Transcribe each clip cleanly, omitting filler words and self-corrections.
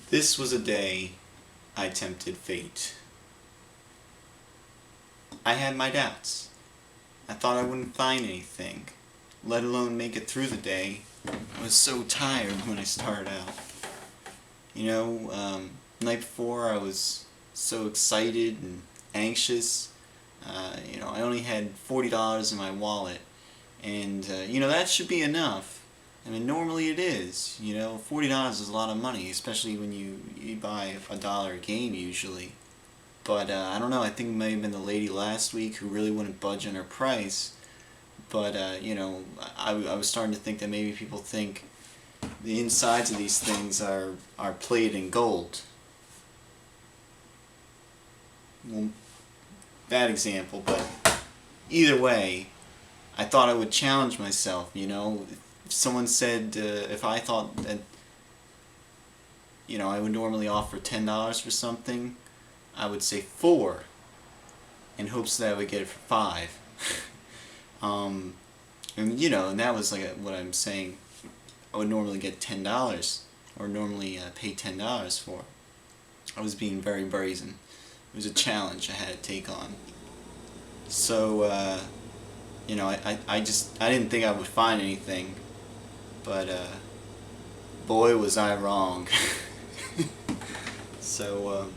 This was a day I tempted fate. I had my doubts. I thought I wouldn't find anything, let alone make it through the day. I was so tired when I started out. The night before I was so excited and anxious. I only had $40 in my wallet, and that should be enough. I mean, normally it is. $40 is a lot of money, especially when you buy $1 a game usually. But I don't know, I think it may have been the lady last week who really wouldn't budge on her price. But, I was starting to think that maybe people think the insides of these things are plated in gold. Well, bad example, but either way, I thought I would challenge myself, If someone said, if I thought that, I would normally offer $10 for something, I would say 4 in hopes that I would get it for 5. And that was like what I'm saying. I would normally get $10 or normally pay $10 for. I was being very brazen. It was a challenge I had to take on. So, I didn't think I would find anything, but boy was I wrong. So,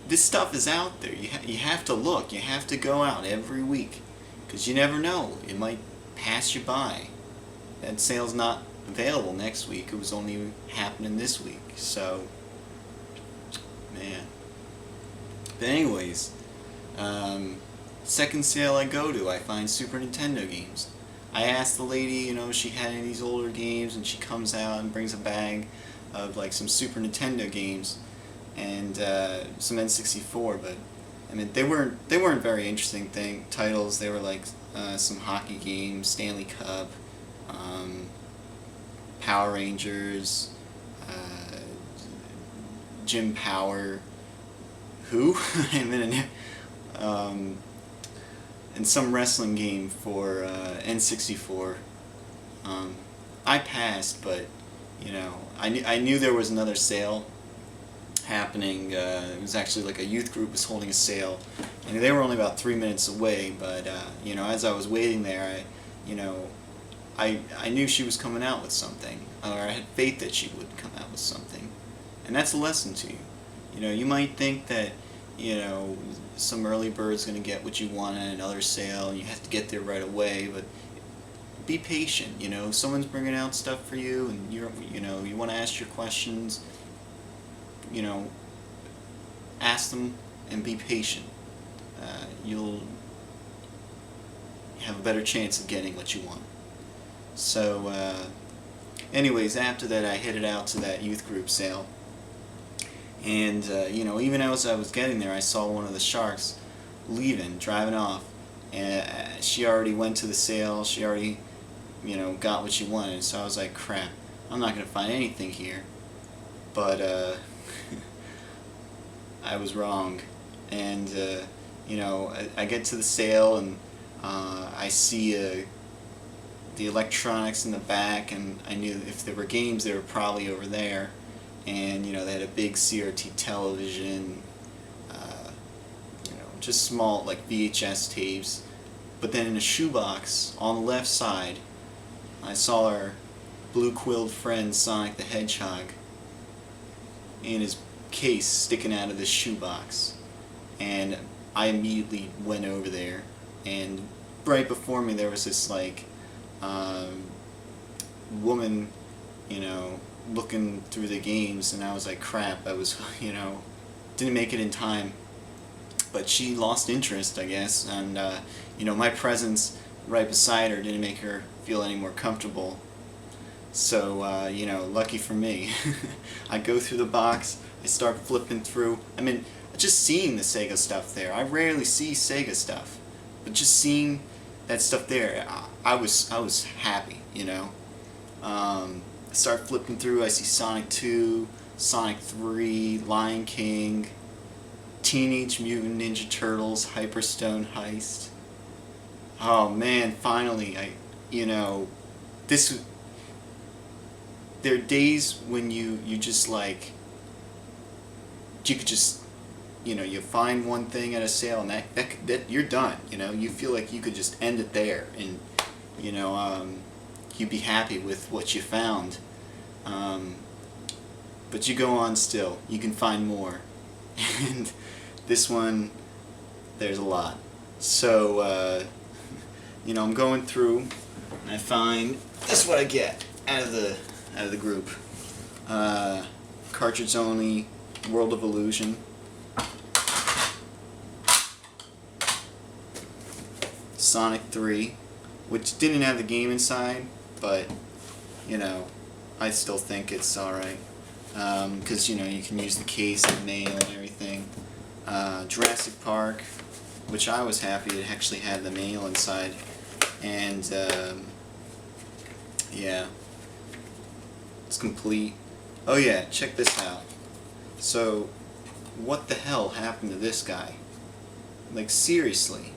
this stuff is out there. You have to look. You have to go out every week, because you never know. It might pass you by. That sale's not available next week. It was only happening this week. So, man. But anyways, second sale I go to, I find Super Nintendo games. I asked the lady, if she had any of these older games, and she comes out and brings a bag of like some Super Nintendo games and some N64. But I mean, they weren't very interesting titles. They were like some hockey games, Stanley Cup, Power Rangers, Jim Power, who? And some wrestling game for N64. I passed, but I knew there was another sale happening. It was actually like a youth group was holding a sale, and they were only about 3 minutes away. But as I was waiting there, I knew she was coming out with something, or I had faith that she would come out with something, and that's a lesson to you. You might think that some early bird's going to get what you want at another sale, and you have to get there right away. But be patient. If someone's bringing out stuff for you, and you want to ask your questions, ask them and be patient. You'll have a better chance of getting what you want. So, anyways, after that, I headed out to that youth group sale. And, even as I was getting there, I saw one of the sharks driving off. And she already went to the sale. She already, got what she wanted. So I was like, crap, I'm not going to find anything here. But, I was wrong. And, I get to the sale, and I see the electronics in the back, and I knew if there were games, they were probably over there. And they had a big CRT television, just small like VHS tapes. But then in a shoebox on the left side, I saw our blue-quilled friend Sonic the Hedgehog in his case sticking out of this shoebox. And I immediately went over there, and right before me there was this like woman, looking through the games, and I was like, crap, I was, didn't make it in time. But she lost interest, I guess, and, my presence right beside her didn't make her feel any more comfortable. So, lucky for me. I go through the box, I start flipping through. I mean, just seeing the Sega stuff there, I rarely see Sega stuff, but just seeing that stuff there, I was happy, I start flipping through, I see Sonic 2, Sonic 3, Lion King, Teenage Mutant Ninja Turtles, Hyperstone Heist. Oh man, finally, this there are days when you just like, you could just, you know, you find one thing at a sale and that you're done. You know, you feel like you could just end it there, and you know, you'd be happy with what you found. But you go on still. You can find more, and this one, there's a lot. So you know, I'm going through and I find this is what I get out of the group. Cartridge only, World of Illusion. Sonic 3, which didn't have the game inside, but you know, I still think it's alright, because you know, you can use the case and mail and everything. Jurassic Park, which I was happy it actually had the mail inside, and yeah, it's complete. Oh yeah, check this out. So, what the hell happened to this guy? Like, seriously.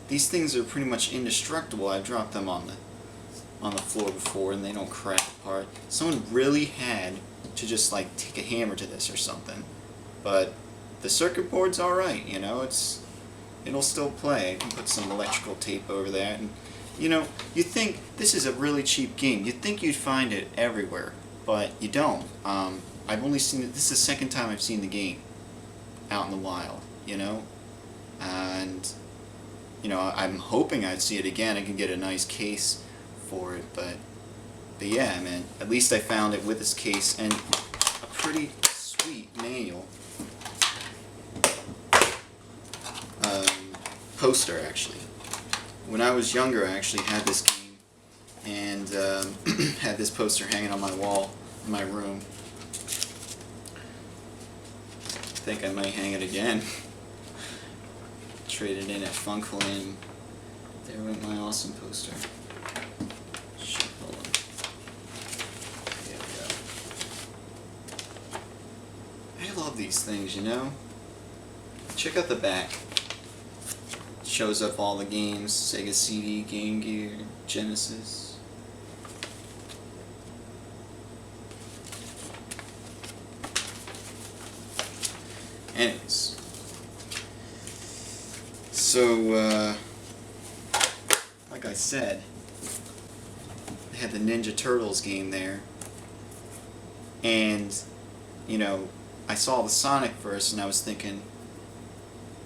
These things are pretty much indestructible. I've dropped them on the floor before and they don't crack apart. Someone really had to just like take a hammer to this or something. But the circuit board's alright, you know, it'll still play. I can put some electrical tape over that, and you know, you think this is a really cheap game. You'd think you'd find it everywhere, but you don't. I've only seen it, this is the second time I've seen the game out in the wild, you know? And you know, I'm hoping I'd see it again. I can get a nice case for it, but yeah, man. At least I found it with this case and a pretty sweet manual. Poster, actually. When I was younger, I actually had this game and had this poster hanging on my wall in my room. I think I might hang it again. Traded in at Funkland. There went my awesome poster. Shit, hold on. There we go. I love these things, you know? Check out the back. It shows up all the games. Sega CD, Game Gear, Genesis. Anyways. So, like I said, they had the Ninja Turtles game there, and, you know, I saw the Sonic first, and I was thinking,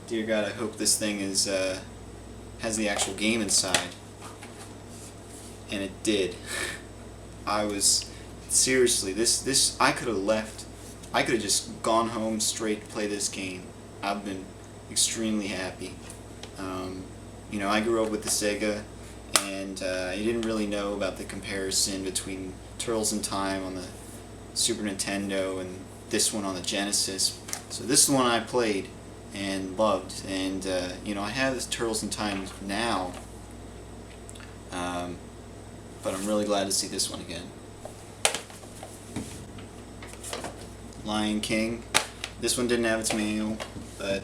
dear God, I hope this thing is, has the actual game inside, and it did. I was, seriously, this, I could have left, I could have just gone home straight to play this game. I've been extremely happy. You know, I grew up with the Sega, and I didn't really know about the comparison between Turtles in Time on the Super Nintendo and this one on the Genesis. So this is the one I played and loved, and you know, I have this Turtles in Time now, but I'm really glad to see this one again. Lion King. This one didn't have its manual, but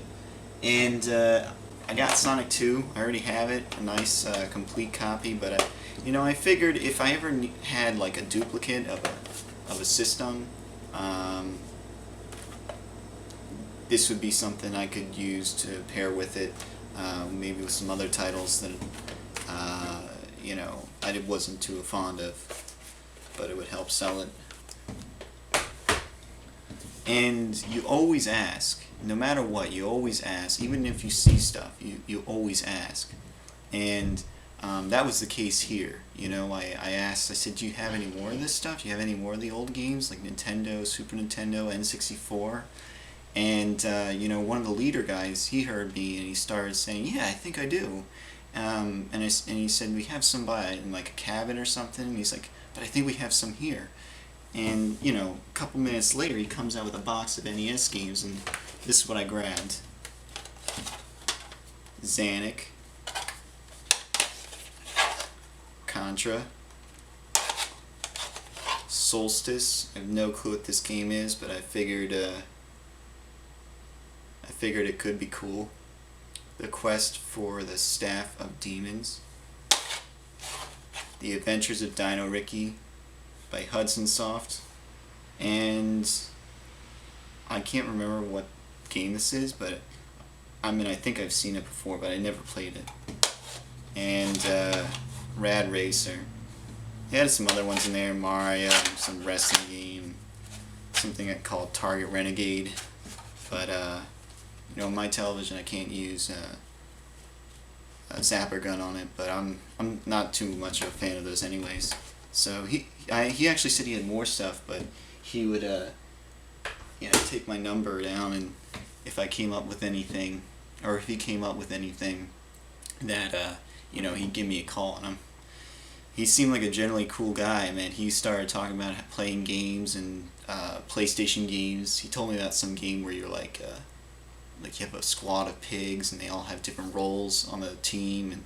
I got Sonic 2. I already have it, a nice complete copy. But you know, I figured if I ever had like a duplicate of a system, this would be something I could use to pair with it, maybe with some other titles that you know, I wasn't too fond of, but it would help sell it. And you always ask, no matter what, you always ask, even if you see stuff, you always ask. And that was the case here. You know, I asked, I said, do you have any more of this stuff? Do you have any more of the old games, like Nintendo, Super Nintendo, N64? And, you know, one of the leader guys, he heard me and he started saying, yeah, I think I do. And he said, we have some in like a cabin or something. And he's like, but I think we have some here. And, you know, a couple minutes later, he comes out with a box of NES games, and this is what I grabbed. Xanic, Contra, Solstice. I have no clue what this game is, but I figured it could be cool. The Quest for the Staff of Demons, The Adventures of Dino Ricky, by Hudson Soft, and I can't remember what game this is, but I mean, I think I've seen it before, but I never played it. And Rad Racer. He had some other ones in there, Mario, some wrestling game, something called Target Renegade. But you know, my television, I can't use a zapper gun on it, but I'm not too much of a fan of those anyways. So he actually said he had more stuff, but he would you know, take my number down, and if I came up with anything, or if he came up with anything, that you know, he'd give me a call. And he seemed like a generally cool guy, man. He started talking about playing games and PlayStation games. He told me about some game where you're like you have a squad of pigs and they all have different roles on the team, and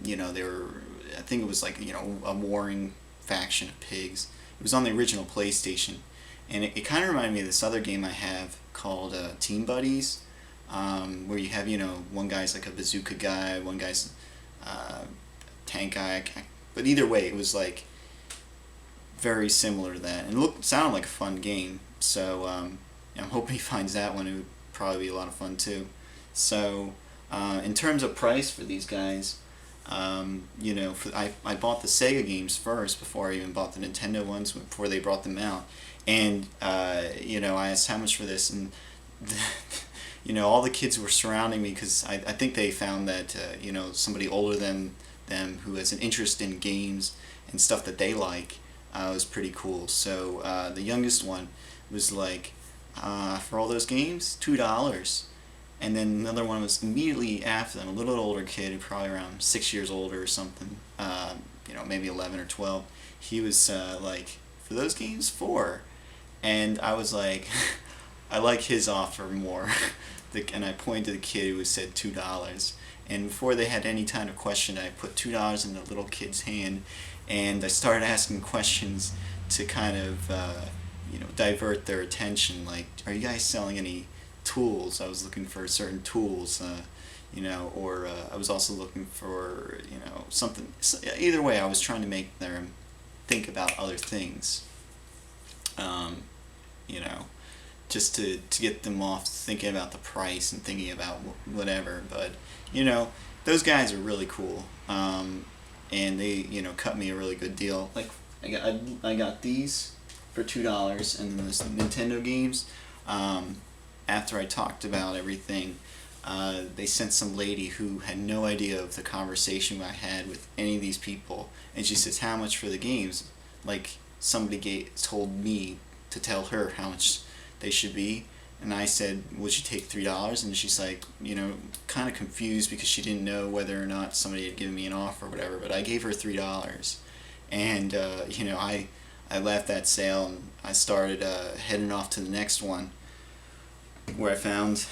you know, they were, I think it was like, you know, a warring faction of pigs. It was on the original PlayStation, and it kind of reminded me of this other game I have called Team Buddies, where you have, you know, one guy's like a bazooka guy, one guy's tank guy, but either way, it was like very similar to that, and sounded like a fun game. So I'm hoping he finds that one. It would probably be a lot of fun too. So in terms of price for these guys, you know, I bought the SEGA games first before I even bought the Nintendo ones, before they brought them out, and you know, I asked how much for this, and you know, all the kids were surrounding me because I think they found that you know, somebody older than them who has an interest in games and stuff that they like was pretty cool. So the youngest one was like, for all those games, $2. And then another one was immediately after them, a little older kid, probably around 6 years older or something, you know, maybe 11 or 12. He was like, for those games, $4. And I was like, I like his offer more. And I pointed to the kid who said $2. And before they had any time to question, I put $2 in the little kid's hand, and I started asking questions to kind of, you know, divert their attention. Like, are you guys selling any tools? I was looking for certain tools, you know, or I was also looking for, you know, something. So either way, I was trying to make them think about other things, you know, just to get them off thinking about the price and thinking about whatever. But, you know, those guys are really cool, and they, you know, cut me a really good deal. Like, I got these for $2, and then the Nintendo games, after I talked about everything, they sent some lady who had no idea of the conversation I had with any of these people, and she says, how much for the games? Like, somebody told me to tell her how much they should be, and I said, would you take $3? And she's like, you know, kind of confused because she didn't know whether or not somebody had given me an offer or whatever, but I gave her $3. And, you know, I left that sale, and I started heading off to the next one, where I found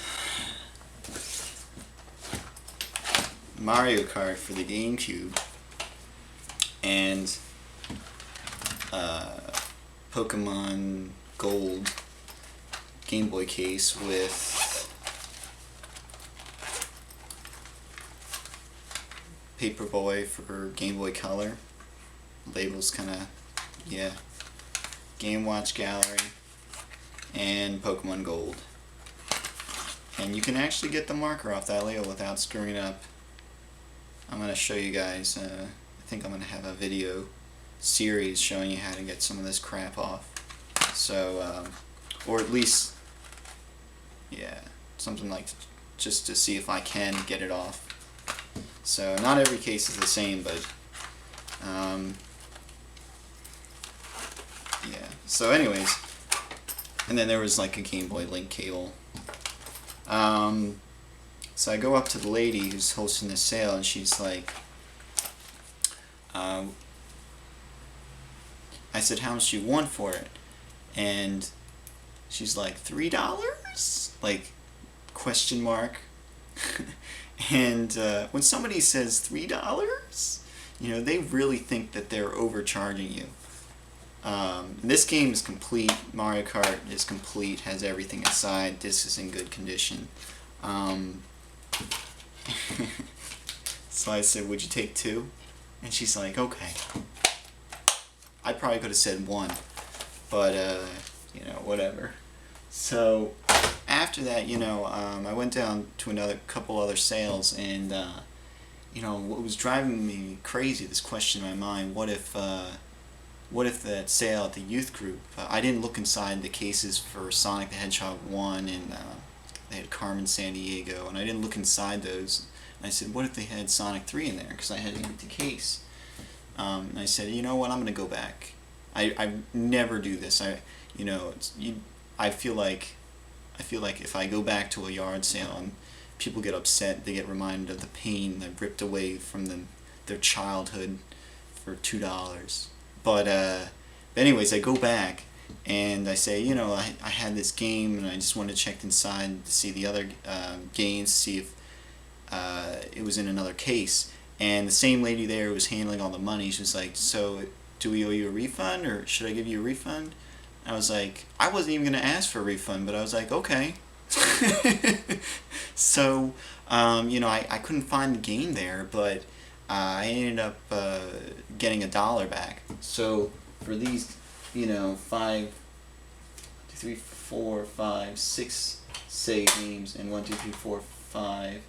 Mario Kart for the GameCube, and Pokemon Gold Game Boy case with Paperboy for Game Boy Color. Labels kind of, yeah. Game Watch Gallery and Pokemon Gold. And you can actually get the marker off that label without screwing it up. I'm going to show you guys, I think I'm going to have a video series showing you how to get some of this crap off. So, or at least, yeah, something like just to see if I can get it off. So not every case is the same, but yeah. So anyways, and then there was like a Game Boy Link cable. So I go up to the lady who's hosting the sale, and she's like, I said, how much do you want for it? And she's like, $3? Like, question mark. And when somebody says $3, you know, they really think that they're overcharging you. This game is complete. Mario Kart is complete, has everything inside. This is in good condition. So I said, would you take 2? And she's like, okay. I probably could have said 1, but you know, whatever. So after that, you know, I went down to another couple other sales, and you know, what was driving me crazy, this question in my mind: what if that sale at the youth group, I didn't look inside the cases for Sonic the Hedgehog 1, and they had Carmen Sandiego, and I didn't look inside those. And I said, what if they had Sonic 3 in there? Because I had an empty case. And I said, you know what, I'm going to go back. I never do this. I feel like if I go back to a yard sale and people get upset, they get reminded of the pain that ripped away from them, their childhood, for $2. But anyways, I go back and I say, you know, I had this game and I just wanted to check inside to see the other games, see if it was in another case. And the same lady there who was handling all the money, she was like, so do we owe you a refund, or should I give you a refund? And I was like, I wasn't even going to ask for a refund, but I was like, okay. So, you know, I couldn't find the game there, but I ended up getting $1 back. So for these, you know, 5, 2, 3, 4, 5, 6 Sega games and 1, 2, 3, 4, 5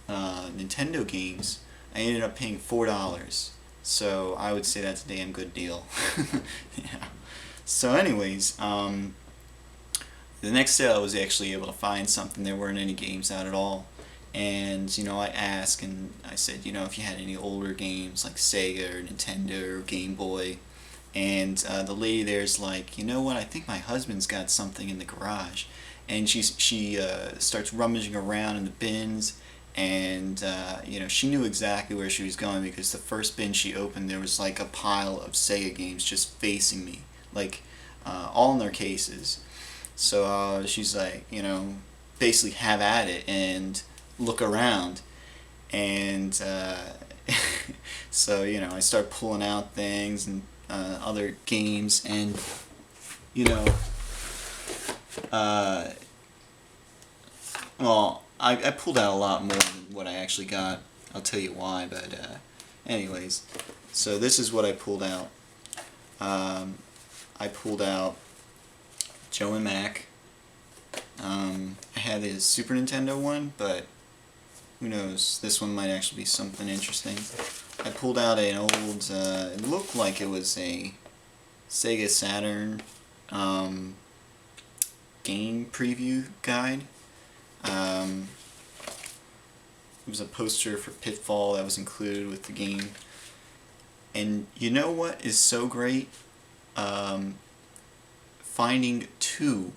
Nintendo games, I ended up paying $4. So I would say that's a damn good deal. Yeah. So anyways, the next sale I was actually able to find something. There weren't any games out at all. And, you know, I asked and I said, you know, if you had any older games like Sega or Nintendo or Game Boy. And the lady there's like, you know what, I think my husband's got something in the garage. And she starts rummaging around in the bins. And, you know, she knew exactly where she was going, because the first bin she opened, there was like a pile of Sega games just facing me, like all in their cases. So she's like, you know, basically have at it and look around. And so, you know, I start pulling out things and other games, and, you know, well, I pulled out a lot more than what I actually got. I'll tell you why, but anyways, so this is what I pulled out. I pulled out Joe and Mac. I had the Super Nintendo one, but who knows, this one might actually be something interesting. I pulled out an old, it looked like it was a Sega Saturn game preview guide. It was a poster for Pitfall that was included with the game. And you know what is so great? Finding 2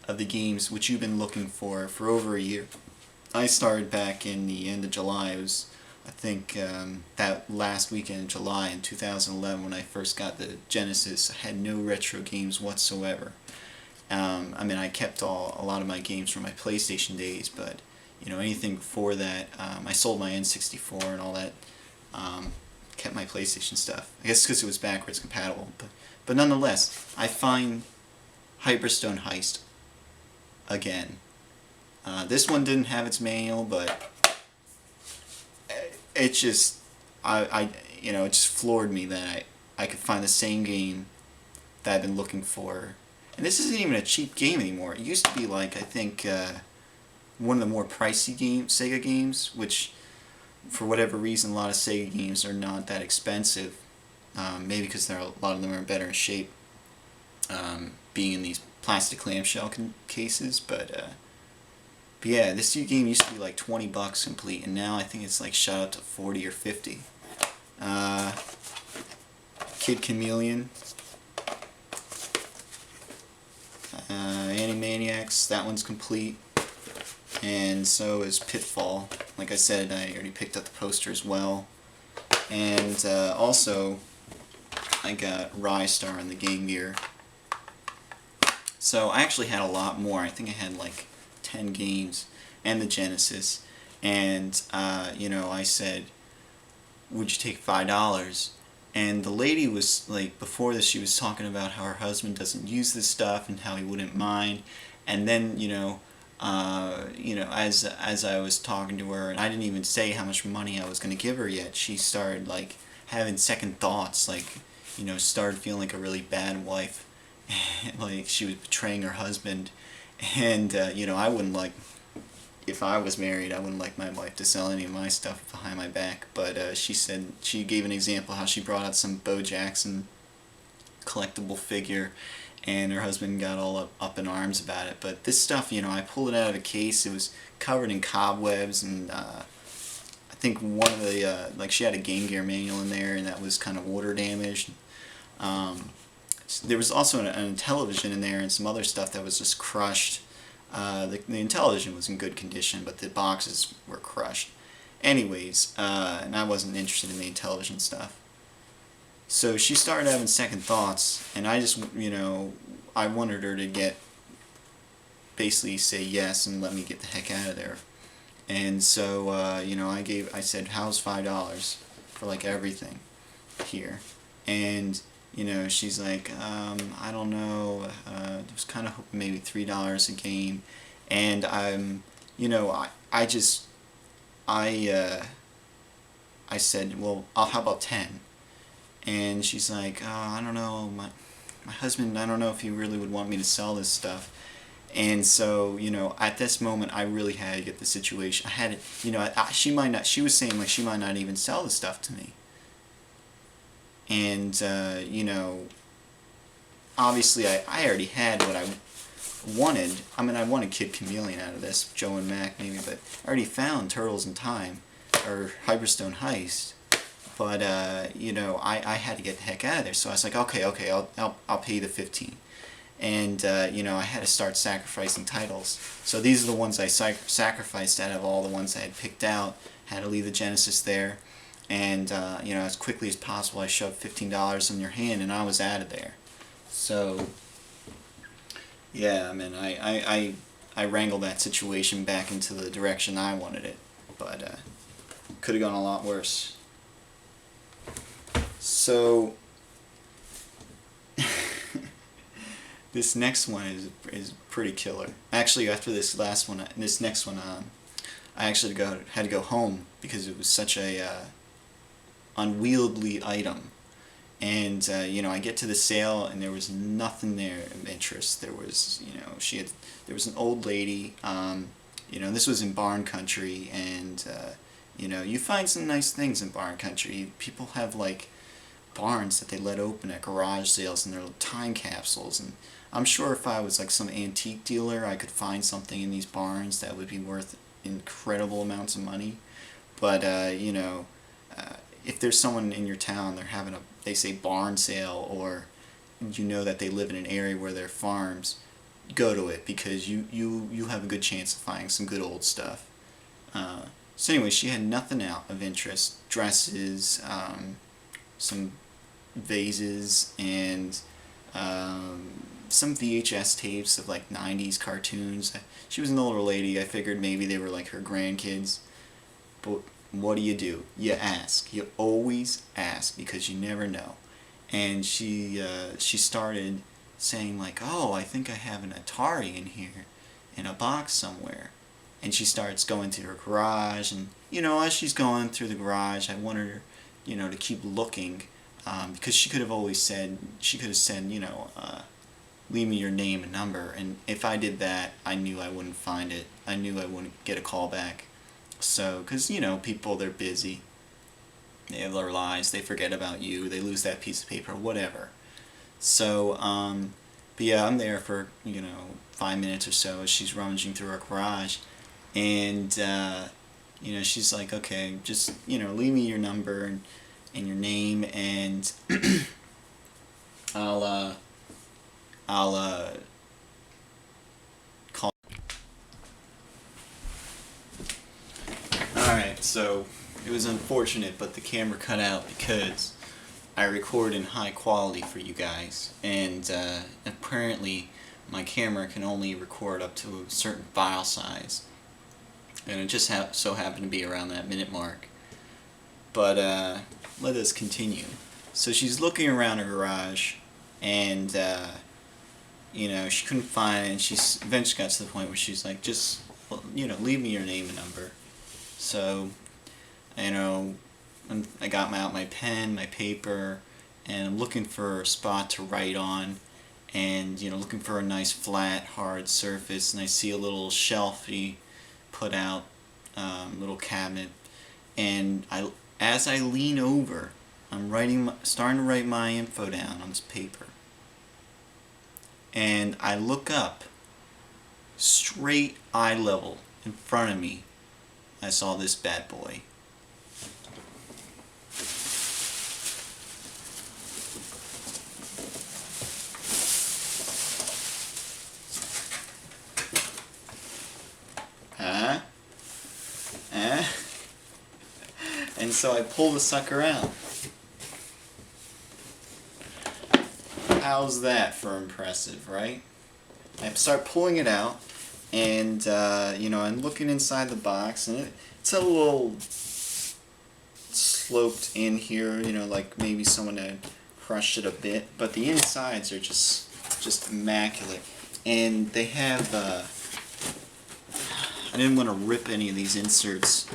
of the games which you've been looking for over a year. I started back in the end of July. It was, I think, that last weekend in July in 2011 when I first got the Genesis. I had no retro games whatsoever. I mean, I kept a lot of my games from my PlayStation days, but, you know, anything before that, I sold my N64 and all that, kept my PlayStation stuff. I guess because it was backwards compatible, but nonetheless, I find Hyperstone Heist again. This one didn't have its manual, but it just, you know, it just floored me that I could find the same game that I've been looking for. And this isn't even a cheap game anymore. It used to be like, I think, one of the more pricey Sega games, which, for whatever reason, a lot of Sega games are not that expensive. Maybe because a lot of them are better in shape, being in these plastic clamshell cases. But yeah, this game used to be like $20 complete, and now I think it's like shot up to 40 or 50. Kid Chameleon. Animaniacs, that one's complete, and so is Pitfall. Like I said, I already picked up the poster as well, and also I got Rystar on the Game Gear. So I actually had a lot more. I think I had like 10 games and the Genesis, and you know, I said, would you take $5? And the lady was like, before this, she was talking about how her husband doesn't use this stuff and how he wouldn't mind. And then, you know, as I was talking to her, and I didn't even say how much money I was going to give her yet, she started like having second thoughts, like, started feeling like a really bad wife, like she was betraying her husband, and I wouldn't like, if I was married, I wouldn't like my wife to sell any of my stuff behind my back. But she gave an example how she brought out some Bo Jackson collectible figure, and her husband got all up in arms about it. But this stuff, I pulled it out of a case. It was covered in cobwebs, and I think one of the she had a Game Gear manual in there, and that was kind of water damaged. There was also a television in there and some other stuff that was just crushed. The television was in good condition, but the boxes were crushed. Anyways, and I wasn't interested in the television stuff. So she started having second thoughts, and I just, I wanted her to basically say yes and let me get the heck out of there. And so, I said, how's $5 for like everything here? And, she's like, I don't know, it was kind of hoping maybe $3 a game. And I said, well, how about 10? And she's like, oh, I don't know, my husband, I don't know if he really would want me to sell this stuff. And so, at this moment, I really had to get the situation. I had to, she was saying, like, she might not even sell the stuff to me. And, obviously, I already had what I wanted. I mean, I wanted Kid Chameleon out of this, Joe and Mac maybe, but I already found Turtles in Time, or Hyperstone Heist. But, I had to get the heck out of there. So I was like, okay, I'll pay you the 15. And, I had to start sacrificing titles. So these are the ones I sacrificed out of all the ones I had picked out. Had to leave the Genesis there. And, as quickly as possible, I shoved $15 in your hand, and I was out of there. So, yeah, I mean, I wrangled that situation back into the direction I wanted it. But, could have gone a lot worse. So, this next one is pretty killer. Actually, after this next one, I actually had to go home because it was such a unwieldy item. And I get to the sale and there was nothing there of interest. There was there was an old lady. This was in barn country, and you find some nice things in barn country. People have like barns that they let open at garage sales, and they're time capsules. And I'm sure if I was like some antique dealer, I could find something in these barns that would be worth incredible amounts of money. But if there's someone in your town, they're having they say barn sale, or that they live in an area where there are farms, go to it, because you have a good chance of finding some good old stuff. So anyway, she had nothing out of interest. Dresses, some vases, and some VHS tapes of like 90s cartoons. She was an older lady. I figured maybe they were like her grandkids. But what do? You ask. You always ask, because you never know. And she started saying like, oh, I think I have an Atari in here in a box somewhere. And she starts going to her garage, and as she's going through the garage, I wanted her to keep looking, because she could have said, leave me your name and number, and if I did that, I knew I wouldn't find it. I knew I wouldn't get a call back. So, because, people, they're busy. They have their lives. They forget about you. They lose that piece of paper, whatever. So, but yeah, I'm there for, 5 minutes or so as she's rummaging through her garage. And, she's like, okay, just, leave me your number and your name, and I'll call. Alright, so it was unfortunate, but the camera cut out because I record in high quality for you guys, and apparently my camera can only record up to a certain file size, and it just so happened to be around that minute mark. But let us continue. So she's looking around her garage, and she couldn't find it, and she eventually got to the point where she's like, just, leave me your name and number. So, I got out my pen, my paper, and I'm looking for a spot to write on, and looking for a nice flat hard surface, and I see a little shelf he put out, little cabinet, and as I lean over, I'm starting to write my info down on this paper, and I look up, straight eye level in front of me, I saw this bad boy. And so I pull the sucker out. How's that for impressive, right? I start pulling it out, and I'm looking inside the box, and it's a little sloped in here, like maybe someone had crushed it a bit, but the insides are just immaculate. And they have, I didn't want to rip any of these inserts,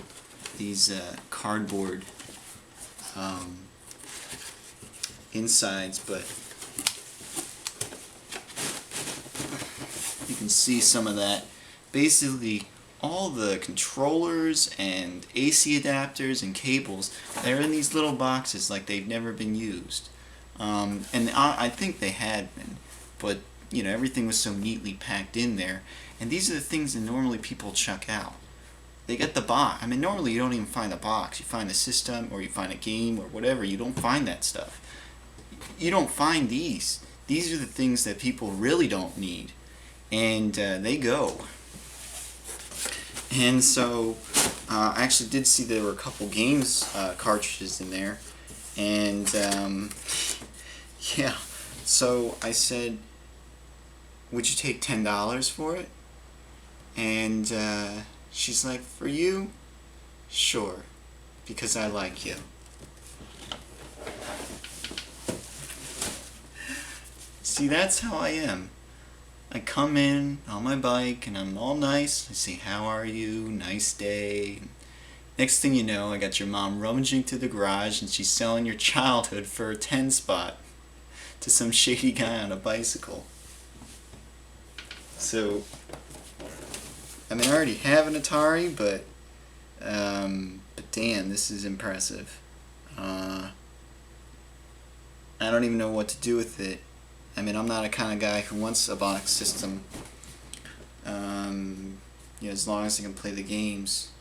these cardboard insides, but you can see some of that. Basically, all the controllers and AC adapters and cables, they're in these little boxes like they've never been used. And I think they had been, but everything was so neatly packed in there. And these are the things that normally people chuck out. They get the box. I mean, normally you don't even find the box. You find the system, or you find a game, or whatever. You don't find that stuff. You don't find these. These are the things that people really don't need. And they go. And so, I actually did see there were a couple games cartridges in there. And, yeah. So I said, would you take $10 for it? And she's like, for you? Sure, because I like you. See, that's how I am. I come in on my bike and I'm all nice. I say, how are you? Nice day. Next thing you know, I got your mom rummaging through the garage and she's selling your childhood for a 10 spot to some shady guy on a bicycle. So, I mean, I already have an Atari, but damn, this is impressive. I don't even know what to do with it. I mean, I'm not a kind of guy who wants a box system, as long as I can play the games.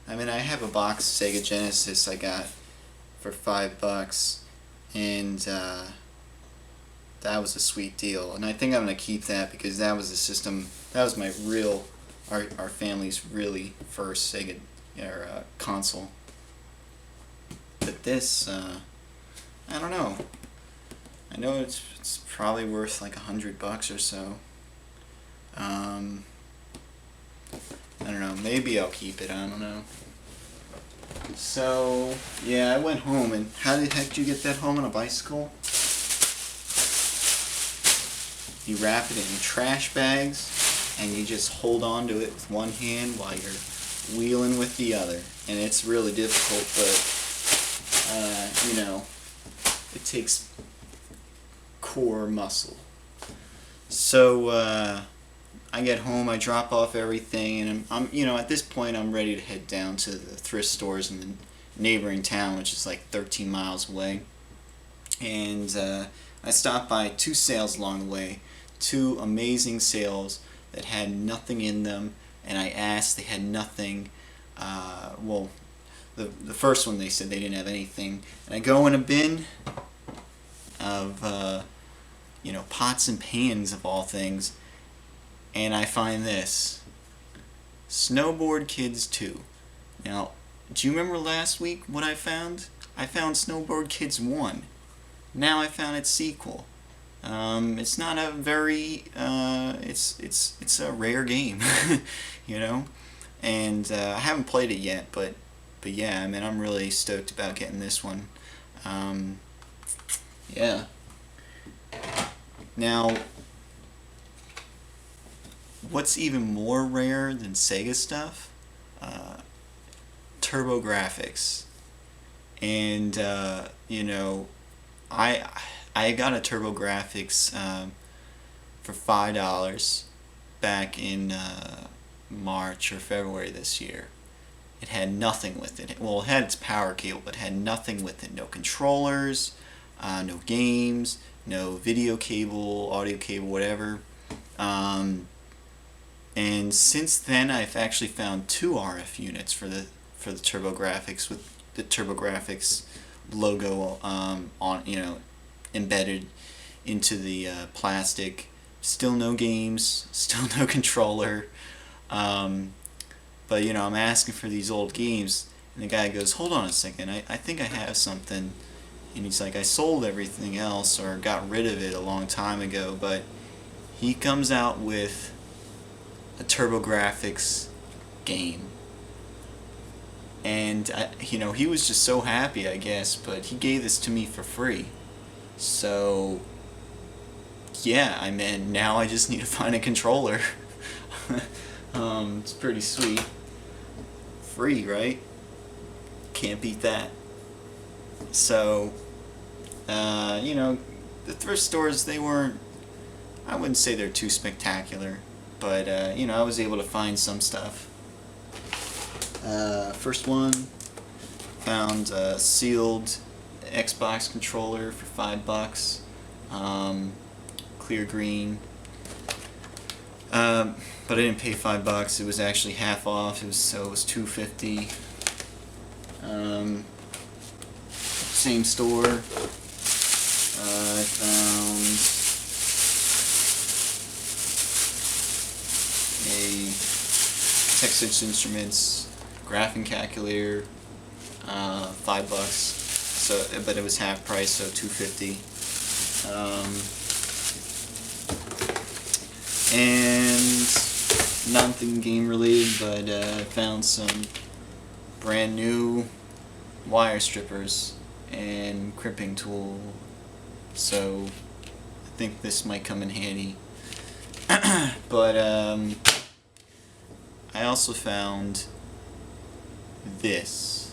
I mean, I have a box Sega Genesis I got for $5, and that was a sweet deal. And I think I'm going to keep that because that was the system, that was my our family's really first Sega console. But this, I don't know. I know it's probably worth like $100 or so. I don't know. Maybe I'll keep it. I don't know. So yeah, I went home, and how the heck did you get that home on a bicycle? You wrap it in trash bags, and you just hold on to it with one hand while you're wheeling with the other. And it's really difficult, but it takes core muscle. So I get home, I drop off everything, and I'm at this point I'm ready to head down to the thrift stores in the neighboring town, which is like 13 miles away. And I stopped by 2 sales along the way, 2 amazing sales that had nothing in them, and I asked, they had nothing. Well, the first one they said they didn't have anything, and I go in a bin of pots and pans of all things, and I find this Snowboard Kids 2. Now, do you remember last week what I found? I found Snowboard Kids 1. Now I found its sequel. It's not a very it's a rare game, and I haven't played it yet, but yeah, I mean, I'm really stoked about getting this one. Yeah. Now, what's even more rare than Sega stuff? TurboGrafx. And, I got a TurboGrafx for $5 back in March or February this year. It had nothing with it. Well, it had its power cable, but it had nothing with it. No controllers, no games, no video cable, audio cable, whatever. And since then, I've actually found 2 RF units for the TurboGrafx with the TurboGrafx logo embedded into the plastic. Still no games, still no controller. But I'm asking for these old games, and the guy goes, "Hold on a second, I think I have something." And he's like, "I sold everything else or got rid of it a long time ago," but he comes out with a TurboGrafx game. And he was just so happy, I guess, but he gave this to me for free. So yeah, now I just need to find a controller. It's pretty sweet. Free, right? Can't beat that. So, the thrift stores, I wouldn't say they're too spectacular, but, I was able to find some stuff. First one, found a sealed Xbox controller for $5. Clear green. But I didn't pay $5. It was actually half off. It was $2.50. Same store. I found a Texas Instruments graphing calculator. $5. So, but it was half price, so $2.50. And nothing game related, but I found some brand new wire strippers and crimping tool, so I think this might come in handy. But I also found this.